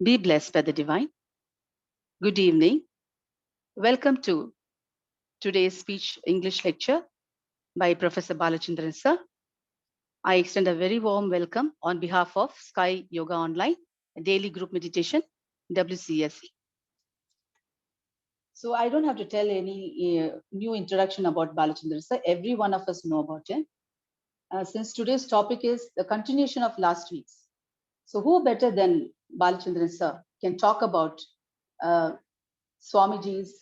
Be blessed by the divine. Good evening. Welcome to today's speech English lecture by Professor Balachandran sir. I extend a very warm welcome on behalf of Sky Yoga Online, a daily group meditation, WCSC. So I don't have to tell any new introduction about Balachandran sir. Every one of us know about him. Since today's topic is the continuation of last week's. So who better than Balachandran sir can talk about Swamiji's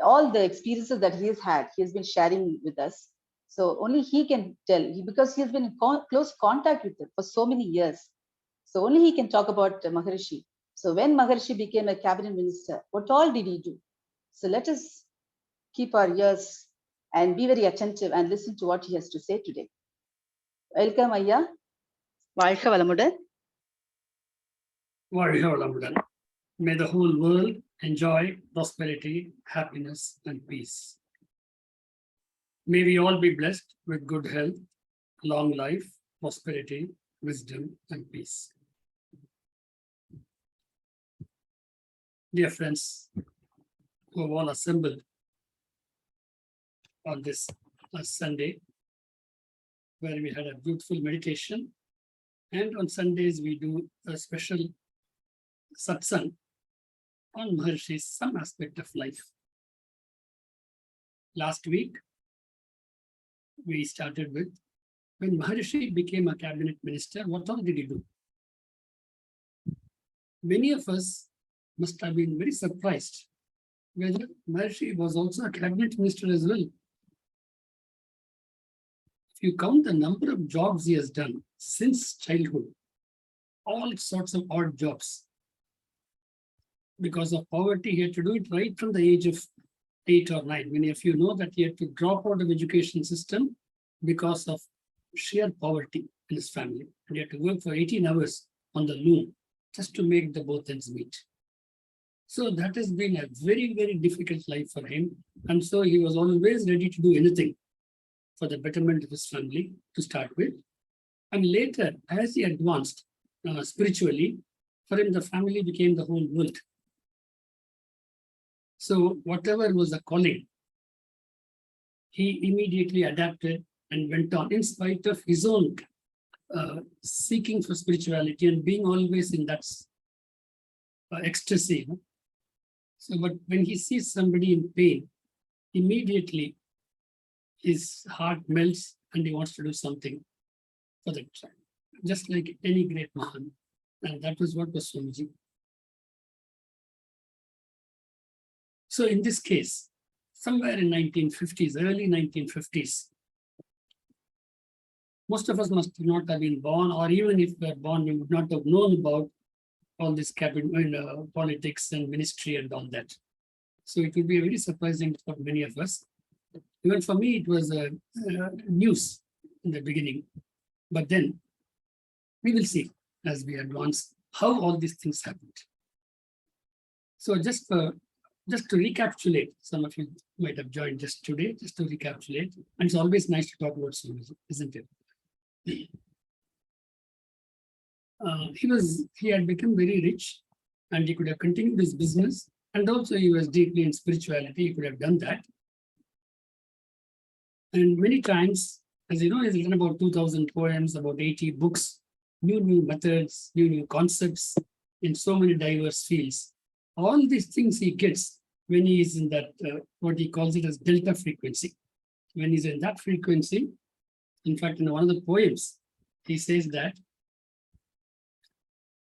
all the experiences that he has been sharing with us. So only he can tell, because he has been in close contact with it for so many years. So only he can talk about Maharishi. So when Maharishi became a cabinet minister, what all did he do? So let us keep our ears and be very attentive and listen to what he has to say today. Welcome, Ayya. வாழ்க வளமுடன். வாழ்க வளமுடன். May the whole world enjoy prosperity, happiness, and peace. May we all be blessed with good health, long life, prosperity, wisdom, and peace. Dear friends, who have all assembled on this Sunday, where we had a beautiful meditation, and on Sundays we do a special satsang on Maharishi's some aspect of life. Last week, we started with when Maharishi became a cabinet minister, what all did he do? Many of us must have been very surprised whether Maharishi was also a cabinet minister as well. If you count the number of jobs he has done since childhood, all sorts of odd jobs. Because of poverty, he had to do it right from the age of 8 or 9. Many of you know that he had to drop out of education system because of sheer poverty in his family. And he had to work for 18 hours on the loom just to make the both ends meet. So that has been a very, very difficult life for him. And so he was always ready to do anything for the betterment of his family to start with. And later, as he advanced spiritually, for him, the family became the whole world. So whatever was the calling, he immediately adapted and went on in spite of his own seeking for spirituality and being always in that ecstasy. So, but when he sees somebody in pain, immediately his heart melts and he wants to do something for that child, just like any great Mahan. And that was what was Swamiji. So in this case, somewhere in 1950s, early 1950s, most of us must not have been born, or even if we were born, we would not have known about all this politics and ministry and all that. So it would be very surprising for many of us. Even for me, it was news in the beginning. But then we will see as we advance how all these things happened. So just to recapitulate, some of you might have joined just today, just to recapitulate. And it's always nice to talk about Swamiji, isn't it? He had become very rich and he could have continued his business. And also he was deeply in spirituality. He could have done that. And many times, as you know, he's written about 2,000 poems, about 80 books, new methods, new concepts in so many diverse fields. All these things he gets when he is in that, what he calls it as delta frequency. When he's in that frequency, in fact, in one of the poems, he says that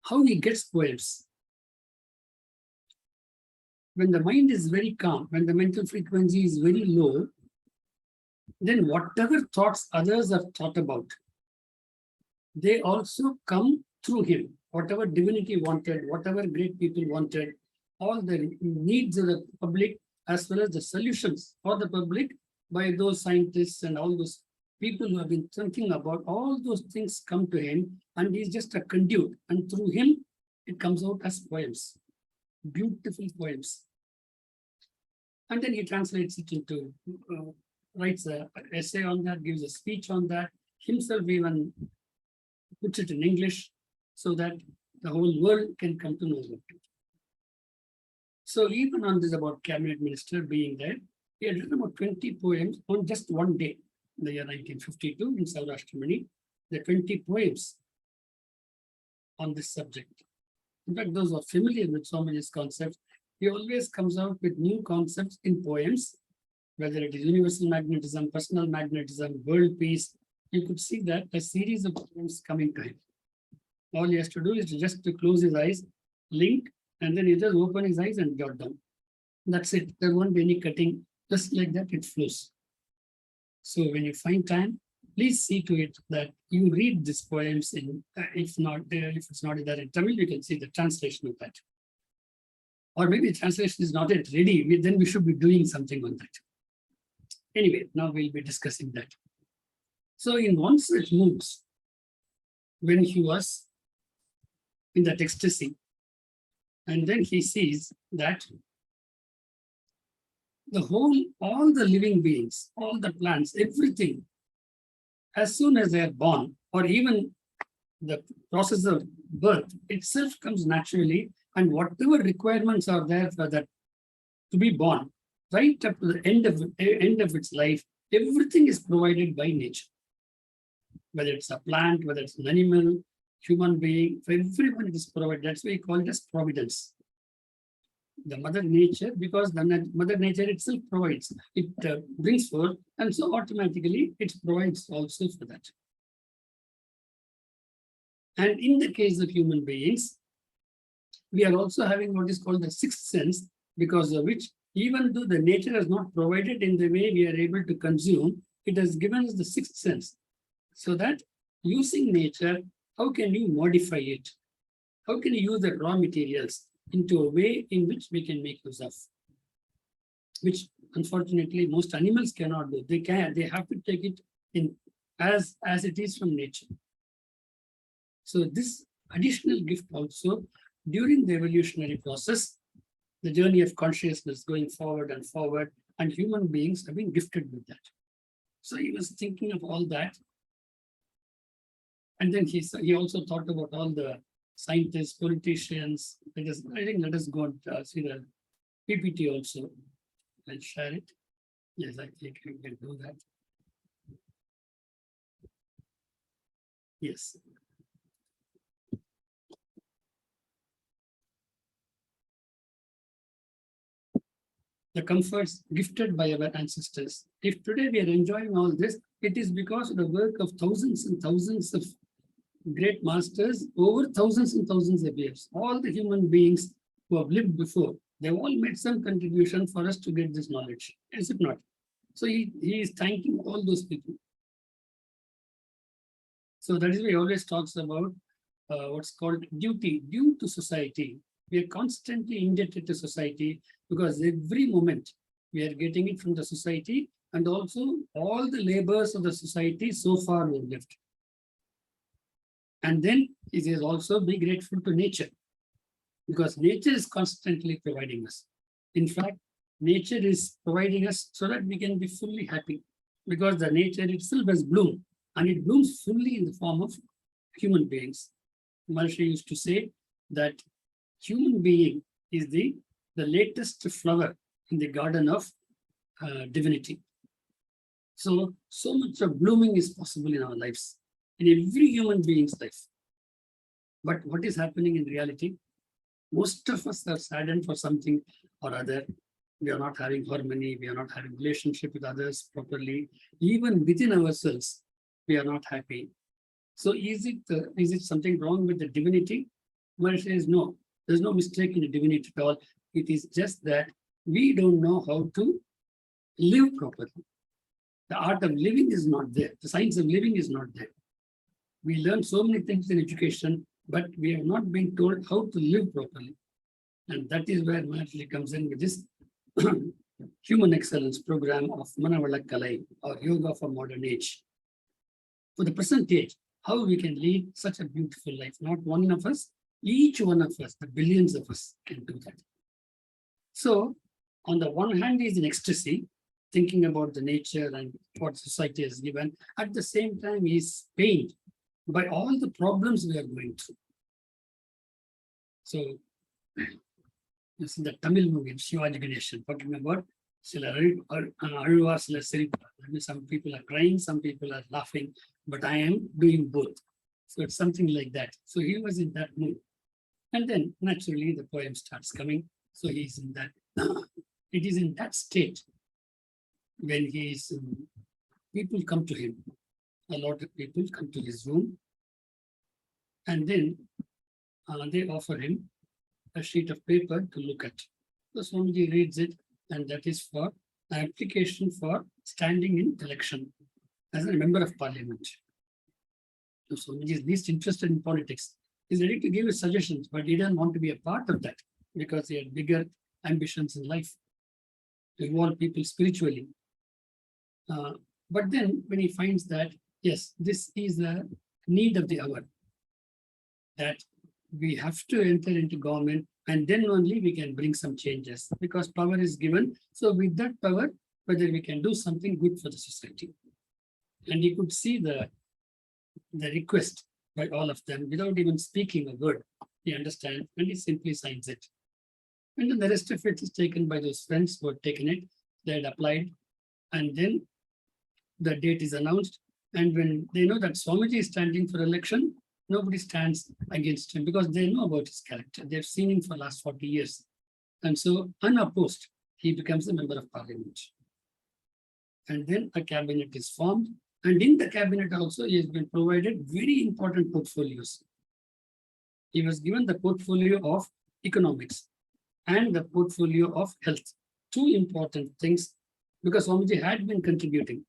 how he gets poems. When the mind is very calm, when the mental frequency is very low, then whatever thoughts others have thought about, they also come through him. Whatever divinity wanted, whatever great people wanted, all the needs of the public, as well as the solutions for the public by those scientists and all those people who have been thinking about all those things come to him, and he's just a conduit. And through him, it comes out as poems, beautiful poems. And then he translates it into, writes an essay on that, gives a speech on that, himself even puts it in English so that the whole world can come to know about it. So even on this about cabinet minister being there, he had written about 20 poems on just one day, in the year 1952 in Saurashtra. The 20 poems on this subject. In fact, those who are familiar with Swamiji's concepts, he always comes out with new concepts in poems, whether it is universal magnetism, personal magnetism, world peace. You could see that a series of poems coming to him. All he has to do is just to close his eyes, link, and then he just open his eyes and jot down. That's it. There won't be any cutting. Just like that, it flows. So when you find time, please see to it that you read these poems in, if it's not there in Tamil, you can see the translation of that. Or maybe the translation is not yet ready, then we should be doing something on that. Anyway, now we'll be discussing that. So in one such moods, when he was in that ecstasy, and then he sees that all the living beings, all the plants, everything, as soon as they are born, or even the process of birth itself comes naturally, and whatever requirements are there for that to be born, right up to the end of its life, everything is provided by nature. Whether it's a plant, whether it's an animal, human being, for everyone it is provided. That's why we call it as providence. The mother nature, because the mother nature itself provides, it brings forth, and so automatically it provides also for that. And in the case of human beings, we are also having what is called the sixth sense, because of which, even though the nature has not provided in the way we are able to consume, it has given us the sixth sense. So that using nature, how can you modify it? How can you use the raw materials into a way in which we can make use of? Which unfortunately most animals cannot do. They have to take it in as it is from nature. So this additional gift also, during the evolutionary process, the journey of consciousness going forward, and human beings have been gifted with that. So he was thinking of all that. And then he also thought about all the scientists, politicians. I think let us go and see the PPT also. I'll share it. Yes, I think we can do that. Yes. The comforts gifted by our ancestors. If today we are enjoying all this, it is because of the work of thousands and thousands of great masters over thousands and thousands of years. All the human beings who have lived before, they've all made some contribution for us to get this knowledge, is it not? So he is thanking all those people. So that is why he always talks about what's called duty, due to society. We are constantly indebted to society because every moment we are getting it from the society, and also all the labors of the society so far were left. And then it is also be grateful to nature, because nature is constantly providing us. In fact, nature is providing us so that we can be fully happy, because the nature itself has bloomed, and it blooms fully in the form of human beings. Maharishi used to say that human being is the latest flower in the garden of divinity. So much of blooming is possible in our lives, in every human being's life. But what is happening in reality? Most of us are saddened for something or other. We are not having harmony. We are not having relationship with others properly. Even within ourselves, we are not happy. So is it something wrong with the divinity? Maharishi says no. There's no mistake in the divinity at all. It is just that we don't know how to live properly. The art of living is not there. The science of living is not there. We learn so many things in education, but we have not been told how to live properly. And that is where Maharishi comes in with this human excellence program of Manavalakkalai, or yoga for modern age. For the present age, how we can lead such a beautiful life. Not one of us, each one of us, the billions of us can do that. So on the one hand, he is in ecstasy, thinking about the nature and what society has given. At the same time, he is pained by all the problems we are going through. So this is the Tamil movie, SKYYOGAONLINE, talking about some people are crying, some people are laughing, but I am doing both. So it's something like that. So he was in that mood. And then naturally the poem starts coming. So he's in that, it is in that state when people come to him. A lot of people come to his room, and then they offer him a sheet of paper to look at. So Swamiji reads it, and that is for an application for standing in election as a member of parliament. So Swamiji is least interested in politics. He's ready to give his suggestions, but he doesn't want to be a part of that because he had bigger ambitions in life to involve people spiritually. But then when he finds that, yes, this is a need of the hour, that we have to enter into government and then only we can bring some changes because power is given. So with that power, whether we can do something good for the society. And he could see the request by all of them without even speaking a word. He understands and he simply signs it. And then the rest of it is taken by those friends who had taken it, they had applied, and then the date is announced. And when they know that Swamiji is standing for election, nobody stands against him because they know about his character. They've seen him for the last 40 years. And so unopposed, he becomes a member of parliament. And then a cabinet is formed. And in the cabinet also, he has been provided very important portfolios. He was given the portfolio of economics and the portfolio of health. Two important things because Swamiji had been contributing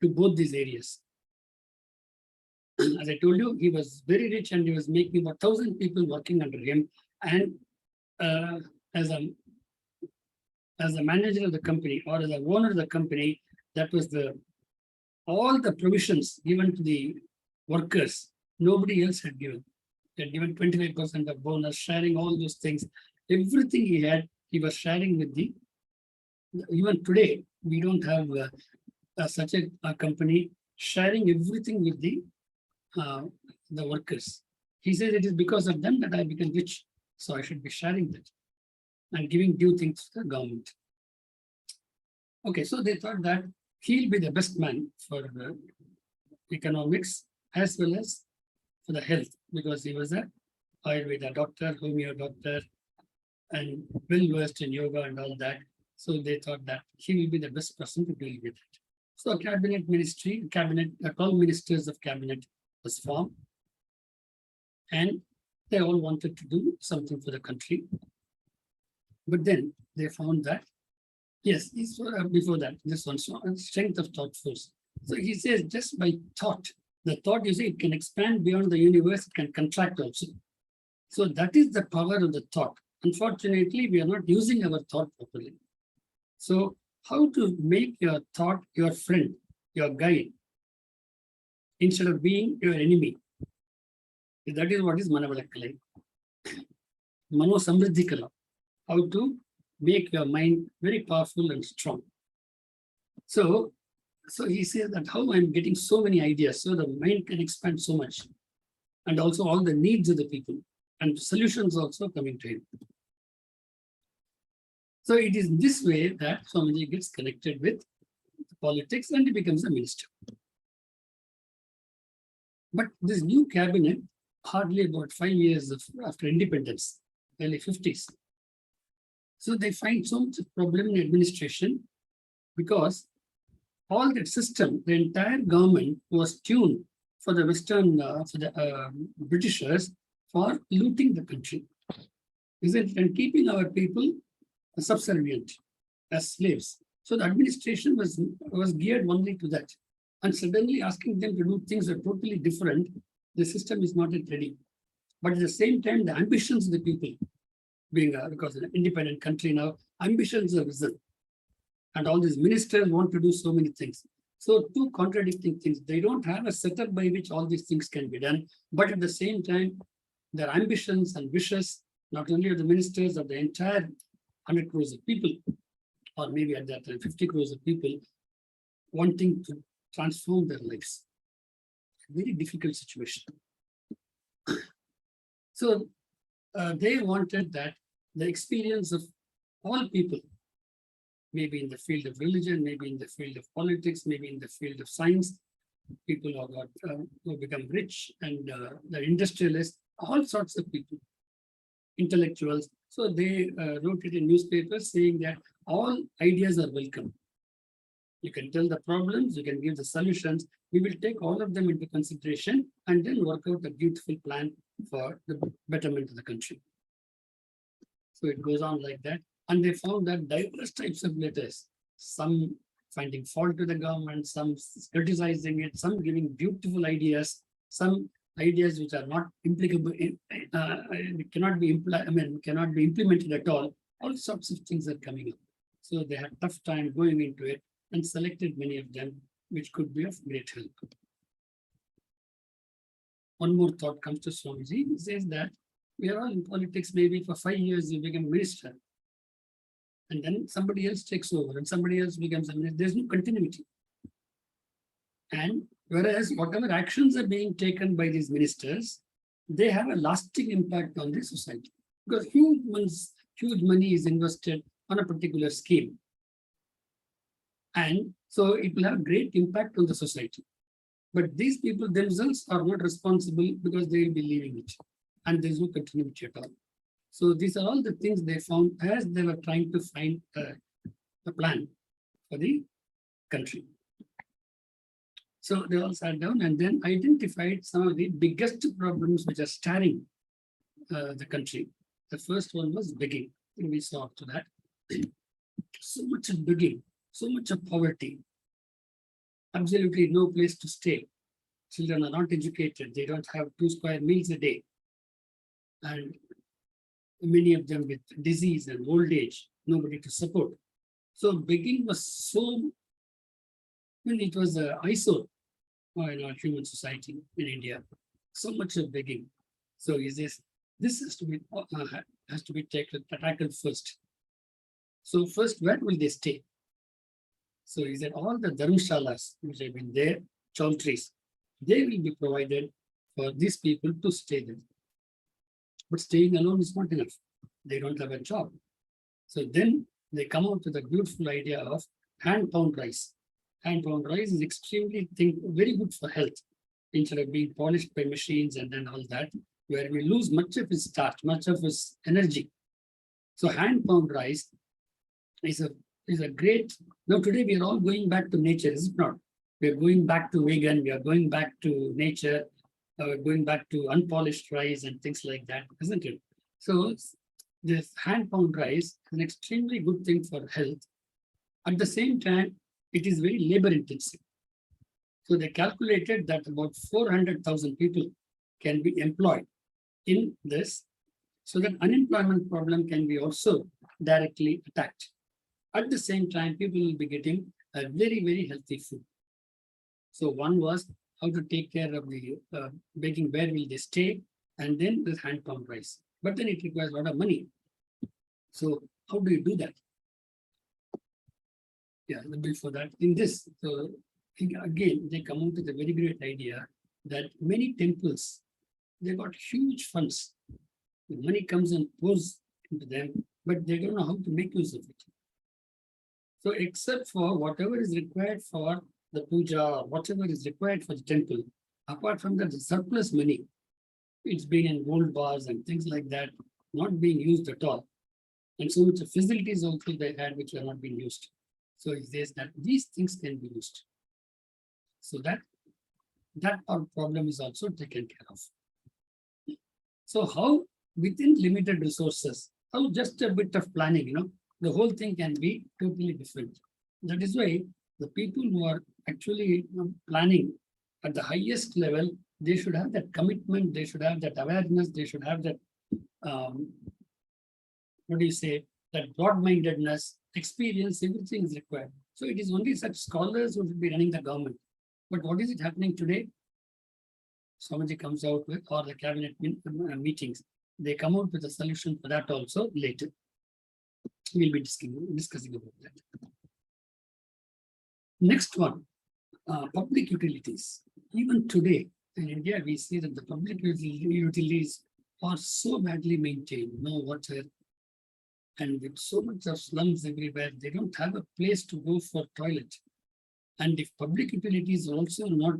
to both these areas. As I told you, he was very rich and he was making about 1,000 people working under him. And as a manager of the company or as a owner of the company, that was all the provisions given to the workers, nobody else had given. He had given 25% of bonus, sharing all those things. Everything he had, he was sharing with even today, we don't have such a company sharing everything with the workers. He says it is because of them that I became rich. So I should be sharing that and giving due things to the government. Okay, so they thought that he'll be the best man for economics as well as for the health because he was a Ayurveda doctor, homeo doctor, and well versed in yoga and all that. So they thought that he will be the best person to deal with it. So a cabinet ministry, 12 ministers of cabinet was formed. And they all wanted to do something for the country. But then they found that, yes, before that, this one, strength of thought force. So he says just by thought, the thought, you see, it can expand beyond the universe, it can contract also. So that is the power of the thought. Unfortunately, we are not using our thought properly. So how to make your thought your friend, your guide, instead of being your enemy. That is what is Manavalakkalai. Mano Samriddhikala. How to make your mind very powerful and strong. So he says that how I'm getting so many ideas, so the mind can expand so much. And also all the needs of the people and solutions also coming to him. So it is this way that Swamiji gets connected with politics and he becomes a minister. But this new cabinet, hardly about 5 years after independence, early 50s. So they find so much problem in administration because all that system, the entire government was tuned for the Western, Britishers for looting the country. Isn't it? And keeping our people subservient as slaves. So the administration was geared only to that. And suddenly asking them to do things that are totally different, the system is not yet ready. But at the same time, the ambitions of the people, being because an independent country now, ambitions have risen. And all these ministers want to do so many things. So two contradicting things. They don't have a setup by which all these things can be done. But at the same time, their ambitions and wishes, not only of the ministers, of the entire 100 crores of people, or maybe at that time 50 crores of people, wanting to transform their lives. Very difficult situation. So they wanted that the experience of all people, maybe in the field of religion, maybe in the field of politics, maybe in the field of science, people who become rich and the industrialists, all sorts of people, intellectuals. So they wrote it in newspapers saying that all ideas are welcome. You can tell the problems, you can give the solutions. We will take all of them into consideration and then work out a beautiful plan for the betterment of the country. So it goes on like that. And they found that diverse types of letters, some finding fault to the government, some criticizing it, some giving beautiful ideas, some ideas which are not implicable, cannot be implemented at all. All sorts of things are coming up. So they had tough time going into it and selected many of them, which could be of great help. One more thought comes to Swamiji. He says that we are all in politics, maybe for 5 years you become minister. And then somebody else takes over and somebody else becomes a minister. There's no continuity. And whereas whatever actions are being taken by these ministers, they have a lasting impact on the society. Because huge money is invested on a particular scheme. And so it will have great impact on the society. But these people themselves are not responsible because they will be leaving it. And there's no continuity at all. So these are all the things they found as they were trying to find a plan for the country. So they all sat down and then identified some of the biggest problems which are staring the country. The first one was begging. And we saw up to that. So much of begging, so much of poverty, absolutely no place to stay. Children are not educated. They don't have 2 square meals a day. And many of them with disease and old age, nobody to support. So begging was so, it was an eyesore in our human society in India. So much of begging. So he says, this has to be tackled first. So first, where will they stay? So he said, all the dharmshalas which have been there, chowtries, they will be provided for these people to stay there. But staying alone is not enough. They don't have a job. So then they come out with a beautiful idea of hand-pound rice. Hand-pound rice is extremely very good for health, instead of being polished by machines and then all that, where we lose much of its starch, much of its energy. So hand-pound rice is a great. Now today we are all going back to nature, is it not? We are going back to vegan. We are going back to nature. Going back to unpolished rice and things like that, isn't it? So this hand-pound rice is an extremely good thing for health. At the same time, it is very labor-intensive. So they calculated that about 400,000 people can be employed in this, so that unemployment problem can be also directly attacked. At the same time, people will be getting a very, very healthy food. So one was how to take care of the begging, where will they stay, and then the hand-pound rice. But then it requires a lot of money. So how do you do that? Yeah, before that, in this, so again, they come out with a very great idea that many temples, they got huge funds. The money comes and pours into them, but they don't know how to make use of it. So except for whatever is required for the puja, or whatever is required for the temple, apart from that, the surplus money, it's been in gold bars and things like that, not being used at all. And so much of facilities also they had which were not being used. So it says that these things can be used. So that problem is also taken care of. So how within limited resources, how just a bit of planning, the whole thing can be totally different. That is why the people who are actually planning at the highest level, they should have that commitment, they should have that awareness, they should have that, that broad-mindedness, experience, everything is required. So it is only such scholars who should be running the government. But what is it happening today? Swamiji comes out with, or the cabinet meetings, they come out with a solution for that also later. We'll be discussing about that. Next one, public utilities. Even today in India, we see that the public utilities are so badly maintained, no water, and with so much of slums everywhere, they don't have a place to go for toilet. And if public utilities also not,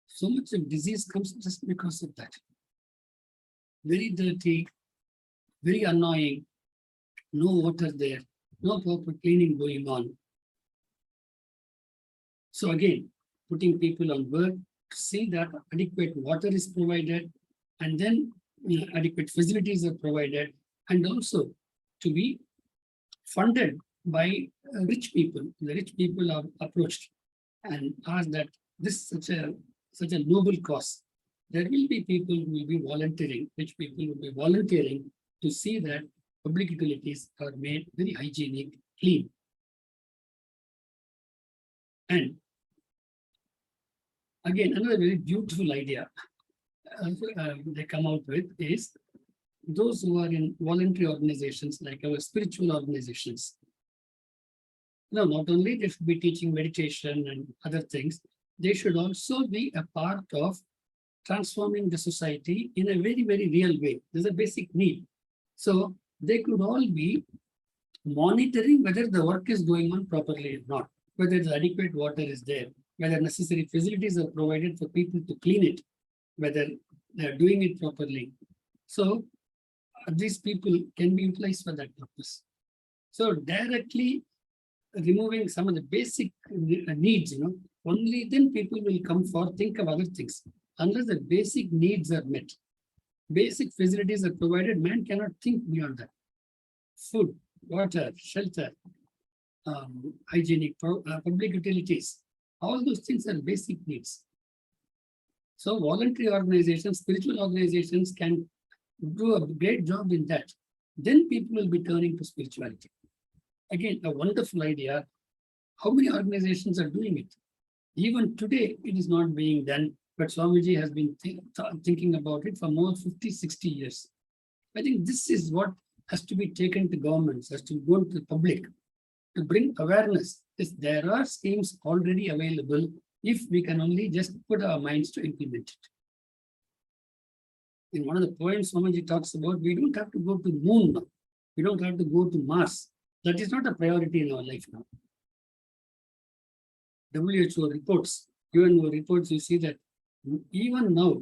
so much of disease comes just because of that. Very dirty, very annoying, no water there, no proper cleaning going on. So again, putting people on work to see that adequate water is provided, and then adequate facilities are provided, and also to be funded by rich people. The rich people are approached and asked that this is such a noble cause. There will be people who will be volunteering, rich people will be volunteering to see that public utilities are made very hygienic, clean. And again, another very beautiful idea they come out with is those who are in voluntary organizations like our spiritual organizations. No, not only they should be teaching meditation and other things, they should also be a part of transforming the society in a very, very real way. There's a basic need. So they could all be monitoring whether the work is going on properly or not, whether the adequate water is there, whether necessary facilities are provided for people to clean it, whether they're doing it properly. So these people can be utilized for that purpose. So directly removing some of the basic needs, only then people will come for think of other things. Unless the basic needs are met, basic facilities are provided, man cannot think beyond that. Food, water, shelter, hygienic, public utilities, all those things are basic needs. So voluntary organizations, spiritual organizations can do a great job in that. Then people will be turning to spirituality. Again, a wonderful idea. How many organizations are doing it? Even today, it is not being done, but Swamiji has been thinking about it for more 50, 60 years. I think this is what has to be taken to governments, has to go to the public to bring awareness. There are schemes already available if we can only just put our minds to implement it. In one of the poems, Swamiji talks about, we don't have to go to moon now. We don't have to go to Mars. That is not a priority in our life now. WHO reports, UNO reports, you see that even now,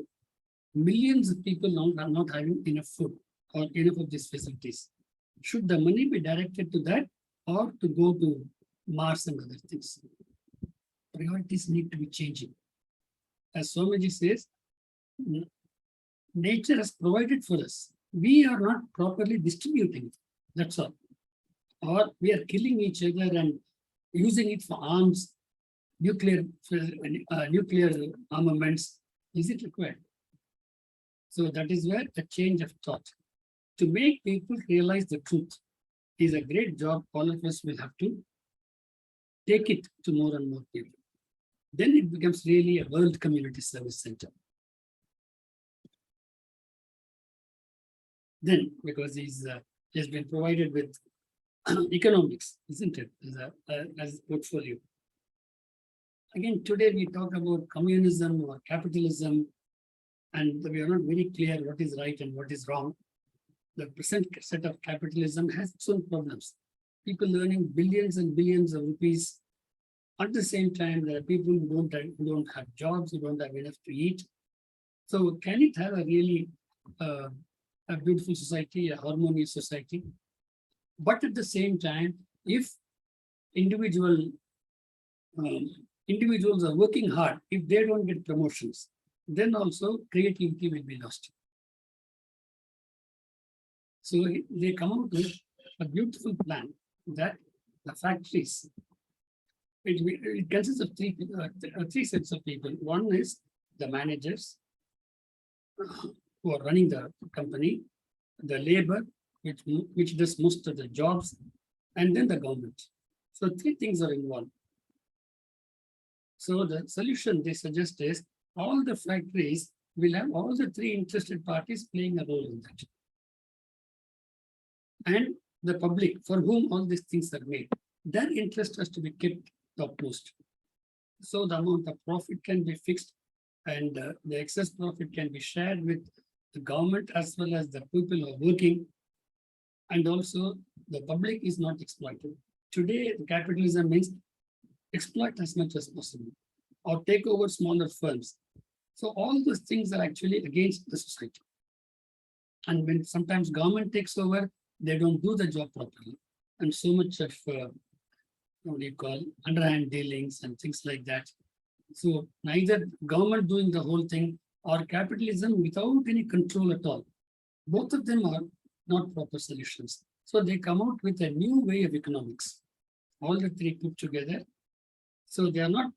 millions of people now are not having enough food or enough of these facilities. Should the money be directed to that or to go to Mars and other things? Priorities need to be changing. As Swamiji says, nature has provided for us. We are not properly distributing it. That's all. Or we are killing each other and using it for arms, nuclear armaments. Is it required? So that is where a change of thought. To make people realize the truth is a great job. All of us will have to take it to more and more people. Then it becomes really a world community service center. Then, because he has been provided with economics, isn't it, as a portfolio. Again, today we talk about communism or capitalism, and we are not very clear what is right and what is wrong. The present set of capitalism has its own problems. People earning billions and billions of rupees. At the same time, there are people who don't have jobs, who don't have enough to eat. So can it have a really a beautiful society, a harmonious society? But at the same time, if individuals are working hard, if they don't get promotions, then also creativity will be lost. So they come out with a beautiful plan that the factories, it consists of three sets of people. One is the managers who are running the company, the labor, which does most of the jobs, and then the government. So three things are involved. So the solution they suggest is all the factories will have all the three interested parties playing a role in that. And the public for whom all these things are made, their interest has to be kept topmost. So the amount of profit can be fixed and the excess profit can be shared with the government as well as the people who are working, and also the public is not exploited. Today, the capitalism means exploit as much as possible or take over smaller firms. So all those things are actually against the society. And when sometimes government takes over, they don't do the job properly. And so much of, what do you call, underhand dealings and things like that. So neither government doing the whole thing or capitalism without any control at all. Both of them are not proper solutions. So they come out with a new way of economics. All the three put together. So they are not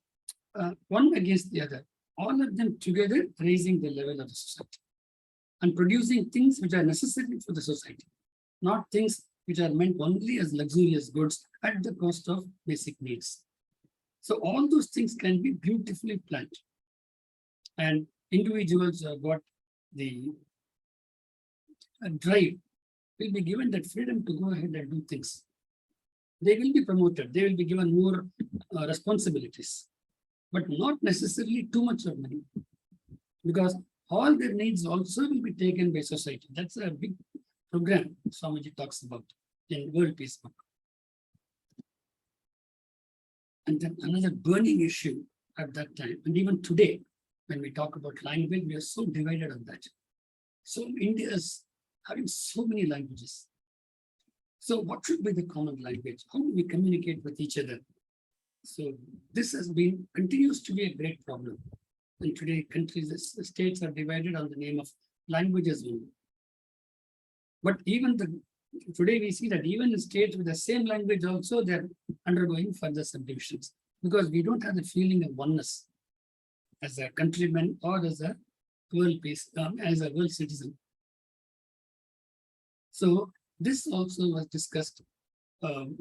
one against the other. All of them together raising the level of the society and producing things which are necessary for the society, not things which are meant only as luxurious goods at the cost of basic needs. So all those things can be beautifully planned. And individuals who have got the drive will be given that freedom to go ahead and do things. They will be promoted. They will be given more responsibilities, but not necessarily too much of money, because all their needs also will be taken by society. That's a big program Swamiji talks about in World Peace Book. And then another burning issue at that time, and even today, when we talk about language, we are so divided on that. So India is having so many languages. So what should be the common language? How do we communicate with each other? So this continues to be a great problem. And today countries, states are divided on the name of languages only. But even today we see that even in states with the same language also, they're undergoing further subdivisions because we don't have the feeling of oneness as a countryman or as a as a world citizen. So this also was discussed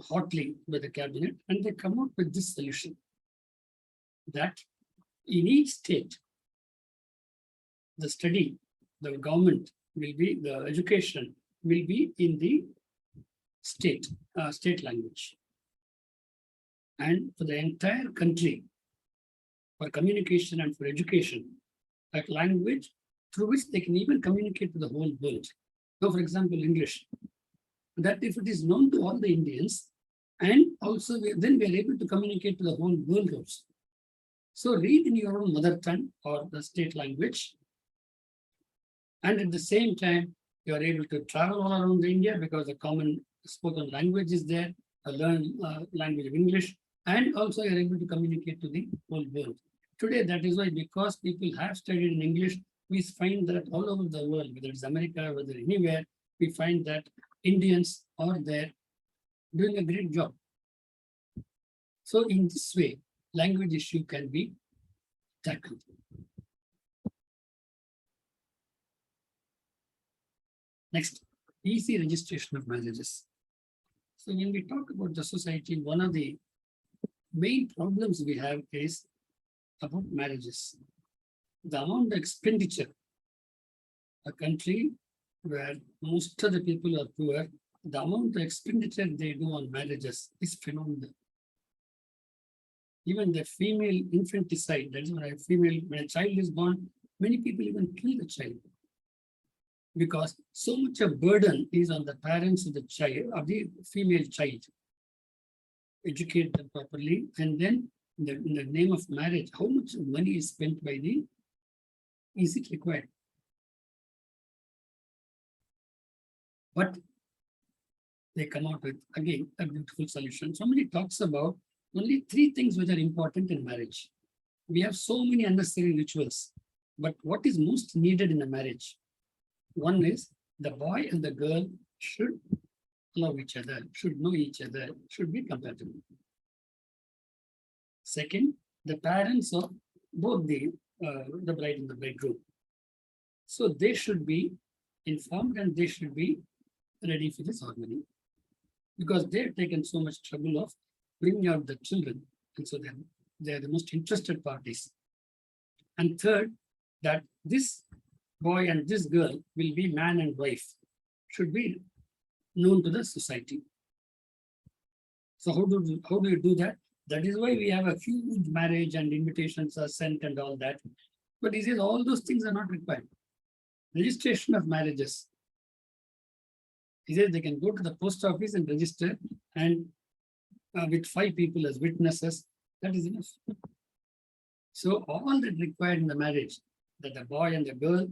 hotly by the cabinet, and they come out with this solution that in each state, the study, the government will be, the education will be in the state language. And for the entire country, for communication and for education, that language through which they can even communicate to the whole world. So, for example, English, that if it is known to all the Indians, and also then we are able to communicate to the whole world also. So read in your own mother tongue or the state language, and at the same time, you are able to travel all around India because a common spoken language is there, learn language of English, and also you are able to communicate to the whole world. Today, that is why, because people have studied in English, we find that all over the world, whether it's America, whether anywhere, we find that Indians are there doing a great job. So in this way, language issue can be tackled. Next, easy registration of marriages. So when we talk about the society, one of the main problems we have is about marriages. The amount of expenditure, a country where most of the people are poor, the amount of expenditure they do on marriages is phenomenal. Even the female infanticide, that is when a child is born, many people even kill the child. Because so much of burden is on the parents of the child, of the female child. Educate them properly, and then in the name of marriage, how much money is spent is it required? But they come out with, again, a beautiful solution. Somebody talks about only 3 things which are important in marriage. We have so many unnecessary rituals, but what is most needed in a marriage? One is the boy and the girl should love each other, should know each other, should be compatible. Second, the parents of both the bride and the bridegroom. So they should be informed and they should be ready for this harmony, because they've taken so much trouble of bringing out the children, and so they're the most interested parties. And third, that this boy and this girl will be man and wife, should be known to the society. So how do you do that? That is why we have a huge marriage and invitations are sent and all that. But he says all those things are not required. registration of marriages. He says they can go to the post office and register, and with 5 people as witnesses, that is enough. So all that required in the marriage, that the boy and the girl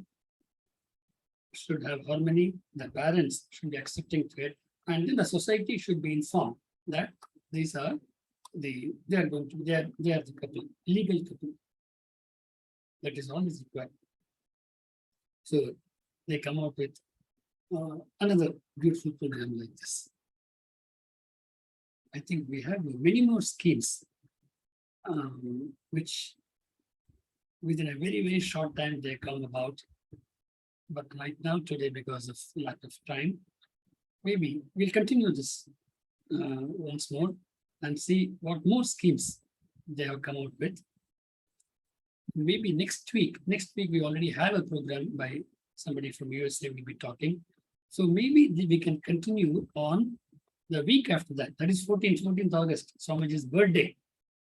should have harmony, the parents should be accepting to it, and then the society should be informed that these are they are going to they are the couple, legal couple. That is all is required. So they come up with another beautiful program like this. I think we have many more schemes, which within a very, very short time they come about. But right now, today, because of lack of time, maybe we'll continue this once more and see what more schemes they have come out with. Maybe next week we already have a program by somebody from USA will be talking. So maybe we can continue on the week after that. That is 14th August, Swamiji's birthday.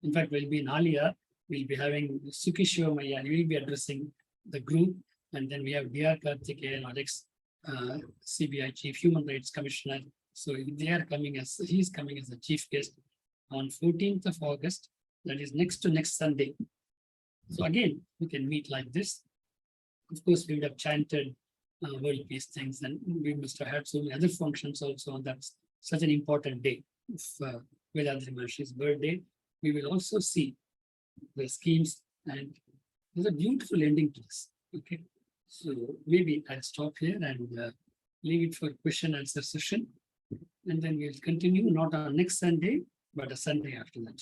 In fact, we'll be in aliyar. We'll be having Sukhi Shivamaya. We'll be addressing the group. And then we have D.R. Karthikeyan, our ex-CBI Chief Human Rights Commissioner. So he's coming as the chief guest on 14th of August. That is next to next Sunday. So again, we can meet like this. Of course, we would have chanted world peace things, and we must have had so many other functions also on that such an important day of Vethathiri Maharishi's birthday. We will also see the schemes, and there's a beautiful ending to this. Okay, so maybe I'll stop here and leave it for question answer session, and then we'll continue not on next Sunday, but a Sunday after that.